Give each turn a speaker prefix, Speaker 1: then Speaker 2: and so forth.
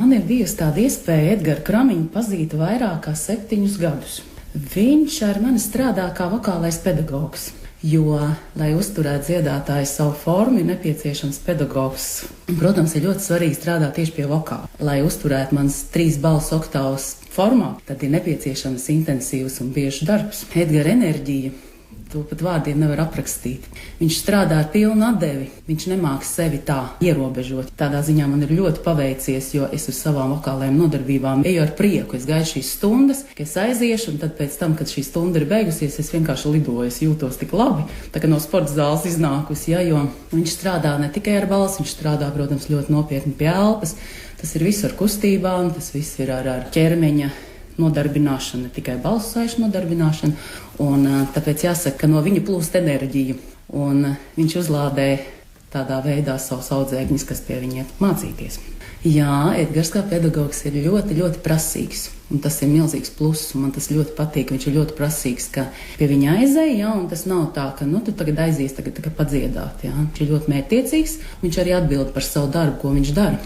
Speaker 1: Man ir bijusi tāda iespēja Edgara Kramiņu pazīt vairāk kā 7 gadus. Viņš ar mani strādā kā vokālais pedagogs. Jo, lai uzturētu dziedātāju savu formu, ir nepieciešams pedagogs. Protams, ir ļoti svarīgi strādāt tieši pie vokāla. Lai uzturētu manas 3 balss oktavas formā, tad ir nepieciešams intensīvs un biežs darbs. Edgara enerģija, to pat vārdiem nevar aprakstīt. Viņš strādā ar pilnu atdevi, viņš nemāk sevi tā ierobežot. Tādā ziņā man ir ļoti paveicies, jo es uz savām vokālajām nodarbībām eju ar prieku. Es gaidu šīs stundas, ka es aiziešu, un tad pēc tam, kad šī stunda ir beigusies, es vienkārši lidoju, es jūtos tik labi, tā kā no sporta zāles iznākusi, ja, jo viņš strādā ne tikai ar balsi, viņš strādā, protams, ļoti nopietni pie elpas. Tas ir viss ar kustībām, tas viss ir ar ķermeņa nodarbināšana, ne tikai balsu saišu nodarbināšana, un tāpēc jāsaka, ka no viņa plūst enerģija, un viņš uzlādē tādā veidā savus audzēkņus, kas pie viņiem mācīties. Jā, Edgars kā pedagogs ir ļoti, ļoti prasīgs, un tas ir milzīgs pluss, un man tas ļoti patīk, viņš ir ļoti prasīgs, ka pie viņa aizēja, jā, un tas nav tā, ka, tu tagad aizies, tagad padziedāt, jā. Viņš ir ļoti mērķtiecīgs, viņš arī atbild par savu darbu, ko viņš dara.